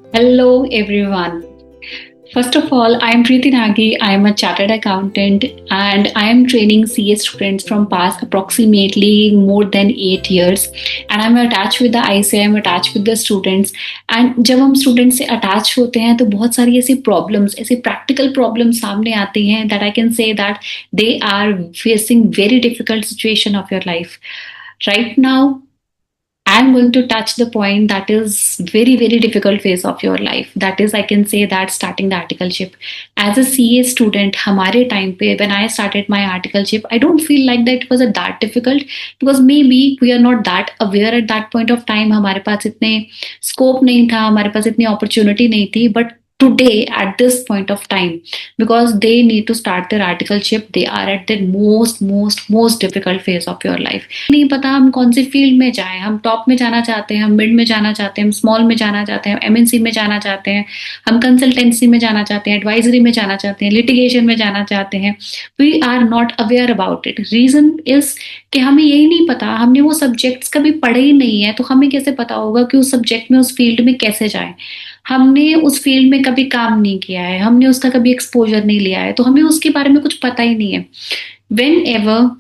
Hello, everyone. First of all, I am Preeti Nagi. I am a chartered accountant and I am training CA students from past approximately more than 8 years. And I'm attached with the ICA, I'm attached with the students. And जब हम student से attach होते हैं तो बहुत सारी ऐसी problems ऐसी प्रैक्टिकल प्रॉब्लम्स सामने आती हैं that I can say that they are facing very difficult situation of your life right now. I'm going to touch the point that is very, very difficult phase of your life. That is, I can say that starting the articleship. As a CA student, हमारे time पे when I started my articleship, I don't feel like that it was that difficult because maybe we are not that aware at that point of time. हमारे पास इतने scope नहीं था, हमारे पास इतनी opportunity नहीं थी. But today, at this point of time, because they need to start their articleship, they are at the most difficult phase of your life. नहीं पता हम कौन सी फील्ड में जाएं, हम टॉप में जाना चाहते हैं, हम मिड में जाना चाहते हैं, हम स्मॉल में जाना चाहते हैं, एमएनसी में जाना चाहते हैं, हम कंसल्टेंसी में जाना चाहते हैं, एडवाइजरी में जाना चाहते हैं, लिटिगेशन में जाना चाहते हैं. We are not aware about it. Reason is कि हमें यही नहीं पता, हमने वो सब्जेक्ट्स कभी पढ़े ही नहीं है, तो हमें कैसे पता होगा कि उस सब्जेक्ट में उस फील्ड में कैसे जाए. हमने उस फील्ड में कभी काम नहीं किया है, हमने उसका कभी एक्सपोजर नहीं लिया है, तो हमें उसके बारे में कुछ पता ही नहीं है. Whenever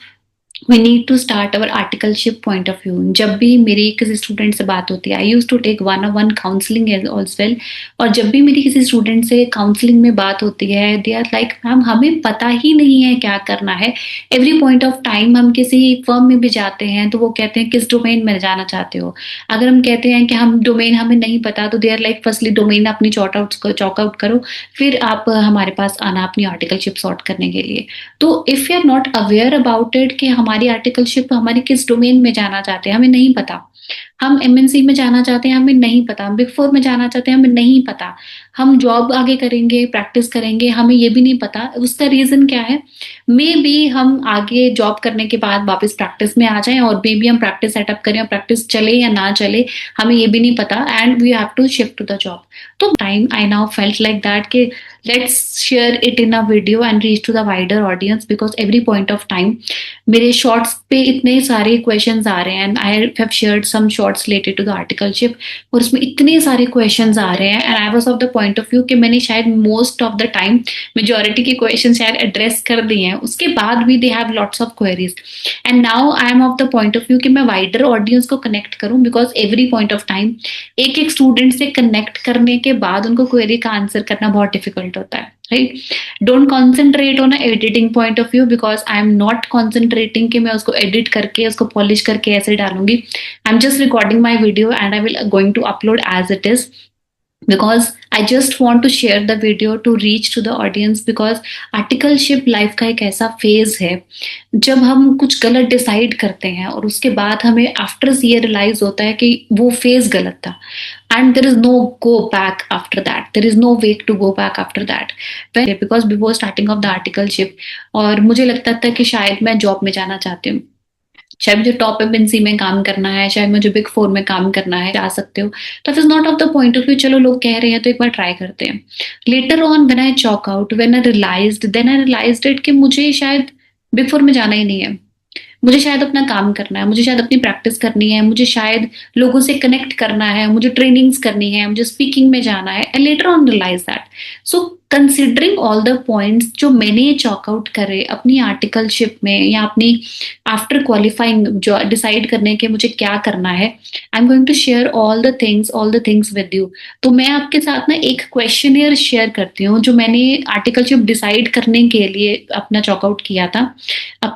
we need to start our articleship point of view. जब भी मेरी किसी स्टूडेंट से बात होती है, I use to take one on one counselling as well. और जब भी मेरी किसी स्टूडेंट से काउंसलिंग में बात होती है, दे आर लाइक मैम हमें पता ही नहीं है क्या करना है. एवरी पॉइंट ऑफ टाइम हम किसी फर्म में भी जाते हैं तो वो कहते हैं किस डोमेन में जाना चाहते हो. अगर हम कहते हैं कि हम डोमेन हमें नहीं पता तो they are like firstly domain अपनी चॉक आउट करो, फिर आप हमारे पास आना अपनी आर्टिकलशिप सॉर्ट करने के लिए. तो if you are not aware about it कि हमारी आर्टिकलशिप हमारी किस डोमेन में जाना चाहते हैं, हमें नहीं पता. हम एमएनसी में जाना चाहते हैं, हमें नहीं पता. हम बिग फोर में जाना चाहते हैं, हमें नहीं पता. हम जॉब आगे करेंगे, प्रैक्टिस करेंगे, हमें ये भी नहीं पता. उसका रीजन क्या है? मे बी हम आगे जॉब करने के बाद वापस प्रैक्टिस में आ जाएं और मे बी हम प्रैक्टिस सेटअप करें और प्रैक्टिस चले या ना चले, हमें ये भी नहीं पता. And we have to shift to the job. तो time I now felt like that कि let's share it in a video and reach to the wider audience because every point of time मेरे shorts पे इतने सारे questions आ रहे हैं and I have shared some shorts related to the articleship और उसमें इतने सारे क्वेश्चंस आ रहे हैं and I was of the point of view कि मैंने शायद most of the time majority के क्वेश्चन शायद एड्रेस कर दिए हैं. उसके बाद भी they have lots of queries and now I am of the point of view कि मैं वाइडर ऑडियंस को कनेक्ट करूं because every point of time एक एक स्टूडेंट से कनेक्ट करने के बाद उनको क्वेरी का आंसर करना बहुत डिफिकल्ट होता है. Right? Don't concentrate on a editing point of view because I am not concentrating कि मैं उसको edit करके उसको polish करके ऐसे डालूंगी. I'm just recording my video and I will going to upload as it is because I just want to share the video to reach to the audience because articleship life का एक ऐसा phase है जब हम कुछ गलत decide करते हैं और उसके बाद हमें आफ्टर ये रियलाइज होता है कि वो फेज गलत था. And there is no go back after that. There is no way to go back after that. Because before starting of the articleship और मुझे लगता था कि शायद मैं जॉब में जाना चाहती हूँ, शायद मुझे टॉप एमएनसी में काम करना है, शायद मुझे बिग फोर में काम करना है, जा सकते हो. तो it is not of the point of view चलो लोग कह रहे हैं तो एक बार ट्राई करते हैं. Later on when I chalk out, when I realized it कि मुझे शायद बिग फोर में जाना ही नहीं है. मुझे शायद अपना काम करना है, मुझे शायद अपनी प्रैक्टिस करनी है, मुझे शायद लोगों से कनेक्ट करना है, मुझे ट्रेनिंग्स करनी है, मुझे स्पीकिंग में जाना है. And later on realize that. So considering all the points जो मैंने चॉक आउट करे अपनी आर्टिकलशिप में या अपनी आफ्टर क्वालिफाइंग जो डिसाइड करने के मुझे क्या करना है, I am going to share all the things with you. तो मैं आपके साथ ना एक क्वेश्चनियर शेयर करती हूँ जो मैंने आर्टिकलशिप डिसाइड करने के लिए अपना चॉक आउट किया था.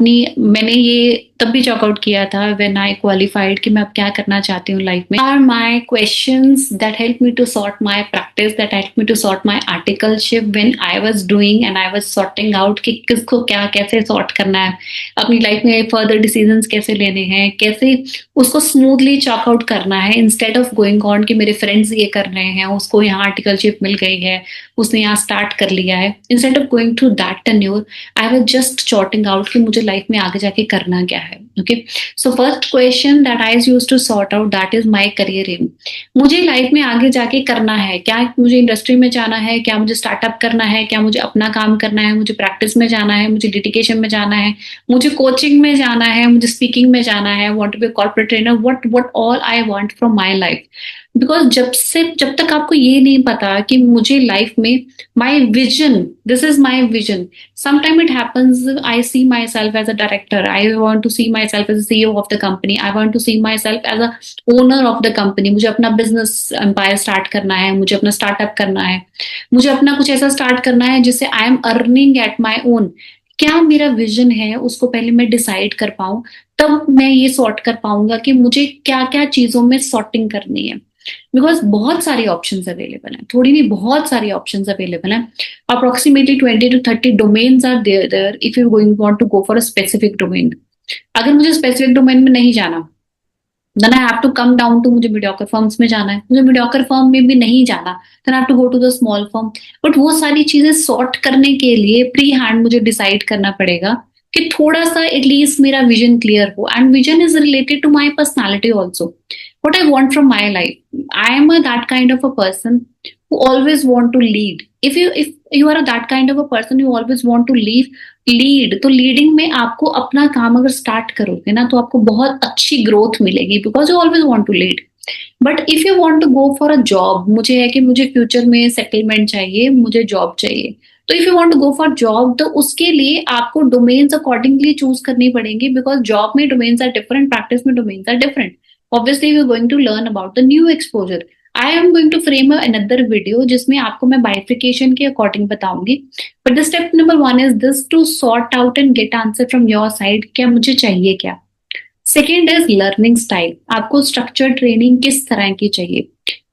मैंने ये तब भी चॉक आउट किया था व्हेन आई क्वालिफाइड कि मैं अब क्या करना चाहती हूँ लाइफ में. Are my questions that help me to sort my practice, that help me to sort my articleship when I was doing and I was sorting out कि किसको क्या कैसे सॉर्ट करना है, अपनी लाइफ में फर्दर डिसीजंस कैसे लेने हैं, कैसे उसको स्मूथली चॉक आउट करना है इंस्टेड ऑफ गोइंग ऑन कि मेरे फ्रेंड्स ये कर रहे हैं, उसको यहाँ आर्टिकलशिप मिल गई है, उसने यहाँ स्टार्ट कर लिया है. Instead of going through that tenure I was just sorting out कि मुझे लाइफ में आगे जाके करना क्या है. Okay, so first question that I used to sort out, that is my career aim. मुझे लाइफ में आगे जाके करना है क्या, मुझे इंडस्ट्री में जाना है क्या, मुझे स्टार्टअप करना है क्या, मुझे अपना काम करना है, मुझे प्रैक्टिस में जाना है, मुझे लिटिगेशन में जाना है, मुझे कोचिंग में जाना है, मुझे स्पीकिंग में जाना है, want to be corporate trainer, what all I want from my life. Because जब तक आपको ये नहीं पता कि मुझे लाइफ में my vision, this is my vision. Sometime it happens I see my self as a director, I want to see my self as a CEO of the company, I want to see my self as a owner of the company. मुझे अपना business empire start करना है, मुझे अपना startup करना है, मुझे अपना कुछ ऐसा स्टार्ट करना है जिससे I am earning at my own. क्या मेरा विजन है उसको पहले मैं डिसाइड कर पाऊं, तब मैं ये सॉर्ट कर पाऊंगा कि मुझे क्या क्या चीजों में सॉर्टिंग करनी है. बिकॉज बहुत सारी ऑप्शंस अवेलेबल हैं, थोड़ी नहीं बहुत सारी ऑप्शंस अवेलेबल हैं. Approximately 20 to 30 domains are there if you going want to go for a specific domain. अगर मुझे स्पेसिफिक डोमेन में नहीं जाना, then I have to come down to, मुझे मीडियोकर फर्म्स में जाना है, मुझे मीडियोकर फर्म में भी नहीं जाना, then I have to go to the small firm. But वो सारी चीजें सॉर्ट करने के लिए प्री हैंड मुझे डिसाइड करना पड़ेगा कि थोड़ा सा एटलीस्ट मेरा विजन क्लियर हो. And vision is related to my personality also. what I want from my life. I am that kind of a person who always want to lead. If you are that kind of a person you always want to lead, तो leading में आपको अपना काम अगर start करोगे ना तो आपको बहुत अच्छी ग्रोथ मिलेगी, because you always want to lead. But if you want to go for a job, मुझे है कि मुझे फ्यूचर में सेटलमेंट चाहिए, मुझे जॉब चाहिए, तो if you want to go for job तो उसके लिए आपको डोमेन्स अकॉर्डिंगली चूज करनी पड़ेंगी, बिकॉज जॉब में डोमेन्स आर डिफरेंट, प्रैक्टिस में domains are different. Obviously, we're going to learn about the new exposure. I am going to frame another video जिसमें आपको मैं bifurcation के according बताऊंगी. But the step number 1 is this, to sort out and get answer from your side. क्या मुझे चाहिए क्या. Second is learning style. आपको structured training किस तरह की चाहिए.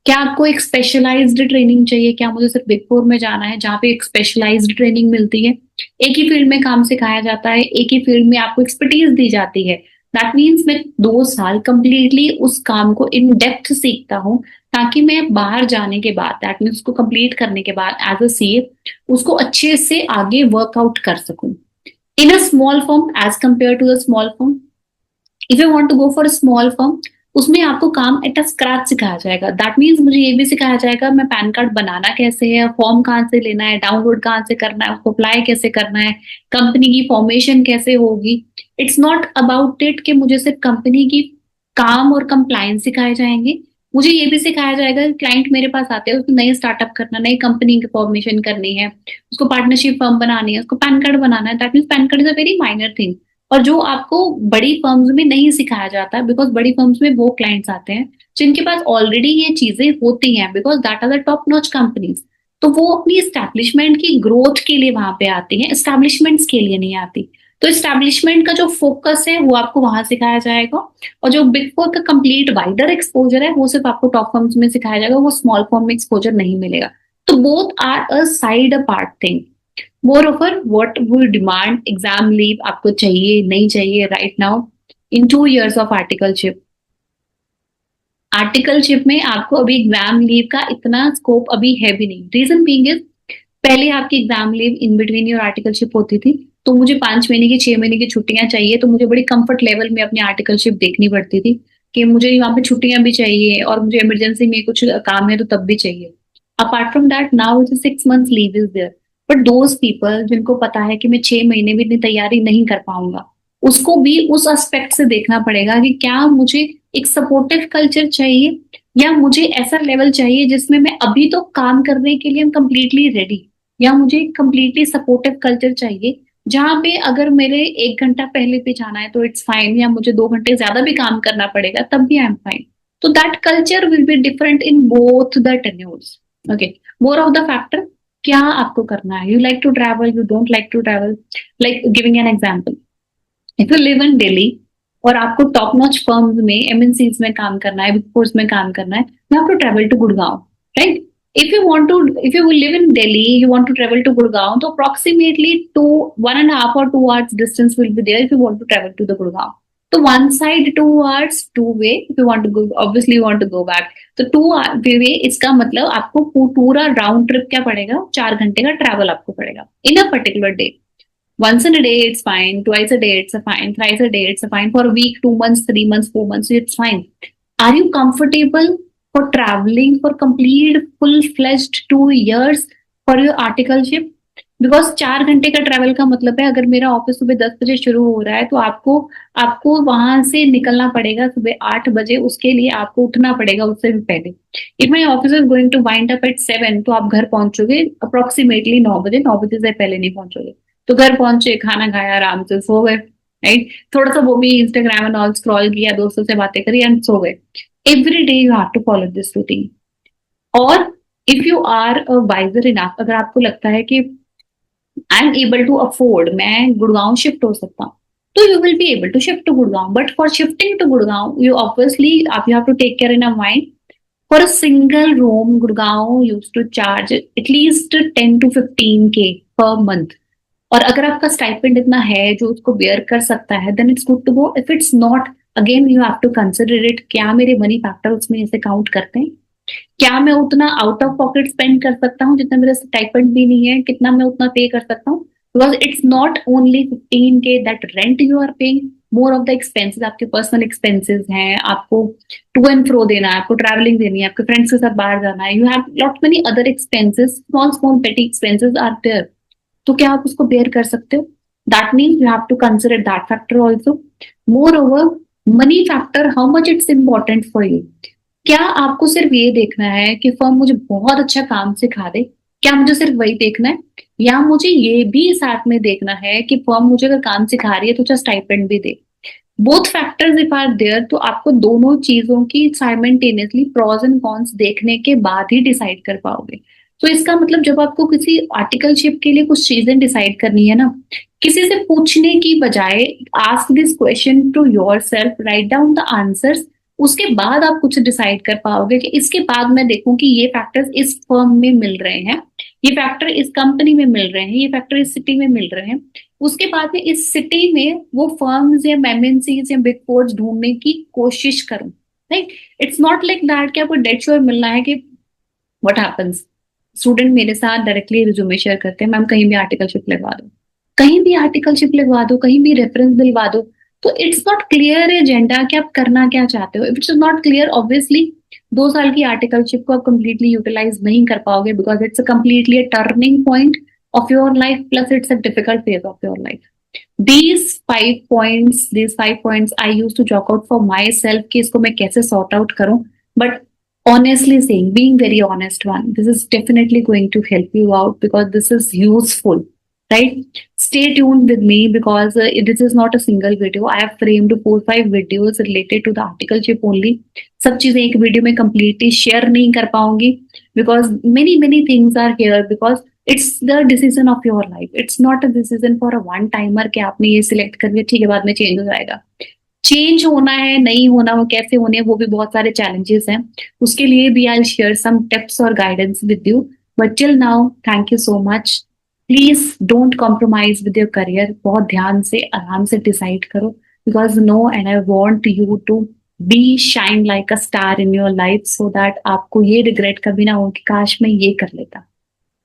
क्या आपको एक स्पेशलाइज्ड ट्रेनिंग चाहिए, क्या मुझे सिर्फ बिग फोर में जाना है जहाँ पे एक स्पेशलाइज्ड ट्रेनिंग मिलती है, एक ही फील्ड में काम सिखाया जाता है, एक ही फील्ड में आपको एक्सपर्टीज दी जाती है. दैट मीन्स मैं 2 साल कंप्लीटली उस काम को इन डेप्थ सीखता हूँ, ताकि मैं बाहर जाने के बाद, दैट मीन्स उसको कंप्लीट करने के बाद एज अ सीए उसको अच्छे से आगे वर्कआउट कर सकूं. In a small firm as compare to the small firm, if you want to go for a small firm, उसमें आपको काम एट अ स्क्रैच सिखाया जाएगा. दैट मीन्स मुझे ये भी सिखाया जाएगा मैं पैन कार्ड बनाना कैसे है, फॉर्म कहाँ से लेना है, डाउनलोड कहाँ से करना है, उसको अप्लाई कैसे करना है, कंपनी की फॉर्मेशन कैसे होगी. इट्स नॉट अबाउट इट कि मुझे सिर्फ कंपनी की काम और कंप्लायंस सिखाए जाएंगे, मुझे ये भी सिखाया जाएगा क्लाइंट मेरे पास आते हैं, उसको नए स्टार्टअप करना, नई कंपनी की फॉर्मेशन करनी है, उसको पार्टनरशिप फर्म बनानी है, उसको पैन कार्ड बनाना है. That means pan card is a very minor thing, और जो आपको बड़ी फर्म्स में नहीं सिखाया जाता, बिकॉज बड़ी फर्म्स में वो क्लाइंट्स आते हैं जिनके पास ऑलरेडी ये चीजें होती हैं, because that are the top notch companies. तो वो अपनी एस्टैब्लिशमेंट की ग्रोथ के लिए वहां पे आती हैं, एस्टैब्लिशमेंट्स के लिए नहीं आती. तो एस्टैब्लिशमेंट का जो फोकस है वो आपको वहां सिखाया जाएगा, और जो बिग फोर का कंप्लीट वाइडर एक्सपोजर है वो सिर्फ आपको टॉप फर्म्स में सिखाया जाएगा, वो स्मॉल फर्म में एक्सपोजर नहीं मिलेगा. तो both are a side a part thing. Moreover what would demand exam leave आपको चाहिए नहीं चाहिए right now in 2 years of articleship. Articleship में आपको अभी एग्जाम लीव का इतना स्कोप अभी है भी नहीं. रीजन बीइंग इज, पहले आपकी exam leave in between your articleship होती थी, तो मुझे 5 महीने की 6 महीने की छुट्टियां चाहिए, तो मुझे बड़ी कंफर्ट लेवल में अपनी आर्टिकलशिप देखनी पड़ती थी कि मुझे वहां पे छुट्टियां भी चाहिए और मुझे इमरजेंसी में कुछ काम है तो तब भी चाहिए. Apart from that now is 6 months leave is there. But those people जिनको पता है कि मैं 6 महीने भी इतनी तैयारी नहीं कर पाऊंगा, उसको भी उस एस्पेक्ट से देखना पड़ेगा कि क्या मुझे एक सपोर्टिव कल्चर चाहिए, या मुझे ऐसा लेवल चाहिए जिसमें मैं अभी तो काम करने के लिए हम कंप्लीटली रेडी, या मुझे कंप्लीटली सपोर्टिव कल्चर चाहिए जहां पे अगर मेरे 1 घंटा पहले पे जाना है तो इट्स फाइन, या मुझे 2 घंटे ज्यादा भी काम करना पड़ेगा तब भी I am fine. So that culture will be different in both the tenures. Okay, more of the factor, क्या आपको करना है, you like to travel, you don't like to travel. Like giving an example, if you live in Delhi और आपको top notch firms में, MNCs में काम करना है, बिग फोर्स में काम करना है, you have to travel to Gurgaon, right. If you will live in Delhi, you want to travel to Gurgaon, so approximately 1.5 or 2 hours distance will be there if you want to travel to the Gurgaon. So one side 2 hours, two way. If you want to go, obviously you want to go back. तो 2 way, इसका मतलब आपको पूरा round trip क्या पड़ेगा, 4 घंटे का travel आपको पड़ेगा in a particular day. Once in a day it's fine, twice a day it's a fine, thrice a day it's a fine, for a week, 2 months, 3 months, 4 months, it's fine. Are you comfortable for traveling for complete full-fledged 2 years for your articleship? Because 4 घंटे का travel का मतलब है, अगर मेरा office सुबह 10 बजे शुरू हो रहा है तो आपको आपको वहां से निकलना पड़ेगा सुबह 8 बजे, उसके लिए आपको उठना पड़ेगा उससे भी पहले। If my office is going to wind up at 7, तो आप घर पहुंचोगे अप्रोक्सीमेटली 9 बजे, 9 बजे से पहले नहीं पहुंचोगे। तो घर पहुंचे, खाना खाया, आराम से सो गए, राइट? थोड़ा सा वो भी इंस्टाग्राम एंड ऑल स्क्रॉल किया, दोस्तों से बातें करी एंड सो गए। Every day you have to follow this routine. और if you are a wiser enough, अगर आपको लगता है कि I am able to afford, मैं गुड़गांव शिफ्ट हो सकता हूँ, तो you will be able to shift to Gurgaon. But for shifting to Gurgaon, you obviously आप you have to take care in a mind, for a single room Gurgaon use to charge at least 10 to 15K per month. और अगर आपका stipend इतना है जो उसको bear कर सकता है, then it's good to go. If it's not, again you have to consider it, क्या मेरे मनी फैक्टर उसमें ऐसे काउंट करते हैं, क्या मैं उतना आउट ऑफ पॉकेट स्पेंड कर सकता हूँ जितना मेरा स्टाइपेंड भी नहीं है, कितना मैं उतना पे कर सकता हूँ। Because it's not only 15K that rent you are paying, more of the expenses आपके पर्सनल एक्सपेंसेस हैं, आपको टू एंड फ्रो देना है, आपको ट्रैवलिंग देनी है, आपके फ्रेंड्स के साथ बाहर जाना है, you have lot many other expenses, small small petty expenses are there. तो क्या आप उसको बेयर कर सकते हो? That means you have to consider that factor also. Moreover, money factor, how much it's important for you. क्या आपको सिर्फ ये देखना है कि फर्म मुझे बहुत अच्छा काम सिखा दे? क्या मुझे सिर्फ वही देखना है, या मुझे ये भी साथ में देखना है कि फर्म मुझे अगर काम सिखा रही है तो अच्छा स्टाइपेंड भी दे? Both factors if are there, तो आपको दोनों चीजों की साइमल्टेनियसली प्रॉस एंड कॉन्स देखने के बाद ही डिसाइड कर पाओगे। तो इसका मतलब जब आपको किसी आर्टिकलशिप के लिए कुछ चीजें डिसाइड करनी है ना, किसी से पूछने की बजाय ask this question to your self, write down the answers, उसके बाद आप कुछ डिसाइड कर पाओगे कि इसके बाद मैं देखूं कि ये फैक्टर्स इस फर्म में मिल रहे हैं, ये फैक्टर इस कंपनी में मिल रहे हैं, ये फैक्टर इस सिटी में मिल रहे हैं। उसके बाद में इस सिटी में वो फर्म्स या एमएनसीज या बिग फोर्स ढूंढने की कोशिश करूं, right? It's not like that कि आपको डेड श्योर मिलना है कि व्हाट हैपेंस, स्टूडेंट मेरे साथ डायरेक्टली रिज्यूमे शेयर करते हैं, मैम कहीं भी आर्टिकलशिप लगवा दो, कहीं भी आर्टिकलशिप लगवा दो, कहीं भी रेफरेंस दिलवा दो। तो इट्स नॉट क्लियर एजेंडा कि आप करना क्या चाहते हो। If it's not clear, obviously 2 साल की आर्टिकलशिप को आप कंप्लीटली यूटिलाइज नहीं कर पाओगे, because it's a completely a turning point of your life, plus it's a difficult phase of your life. these 5 points I used to chalk out for myself कि इसको मैं कैसे sort out करूं। But honestly saying, being very honest one, this is definitely going to help you out because this is useful, right? Stay tuned with me because this is not a single video. I have framed 4 5 videos related to the articleship only. सब चीजें एक video में completely share नहीं कर पाऊंगी because many things are here because it's the decision of your life, it's not a decision for a one timer कि आपने ये सिलेक्ट कर लिया ठीक है बाद में चेंज हो जाएगा। चेंज होना है, नहीं होना, वो कैसे होने हैं, वो भी बहुत सारे चैलेंजेस हैं। उसके लिए भी आई शेयर सम टिप्स और guidance with you. But till now, thank you so much. Please don't compromise with your career, बहुत ध्यान से आराम से डिसाइड करो, because know and I want you to be shine like a star in your life, so that आपको ये regret कभी ना हो कि काश मैं ये कर लेता।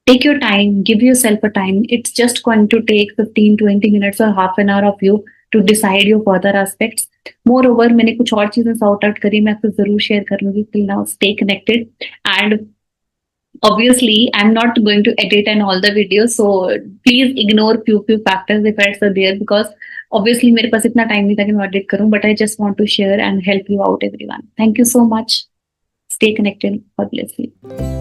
Take your time, give yourself a time. It's just going to take 15 20 minutes or half an hour of you to decide your further aspects. Moreover, मैंने कुछ और चीजें सॉर्ट आउट करी, मैं आपको जरूर शेयर करूंगी। Till now, stay connected. And obviously, I'm not going to edit and all the videos, so please ignore few factors if it's there because obviously मेरे पास इतना टाइम नहीं था कि मैं edit करूं, but I just want to share and help you out everyone. Thank you so much. Stay connected. God bless you.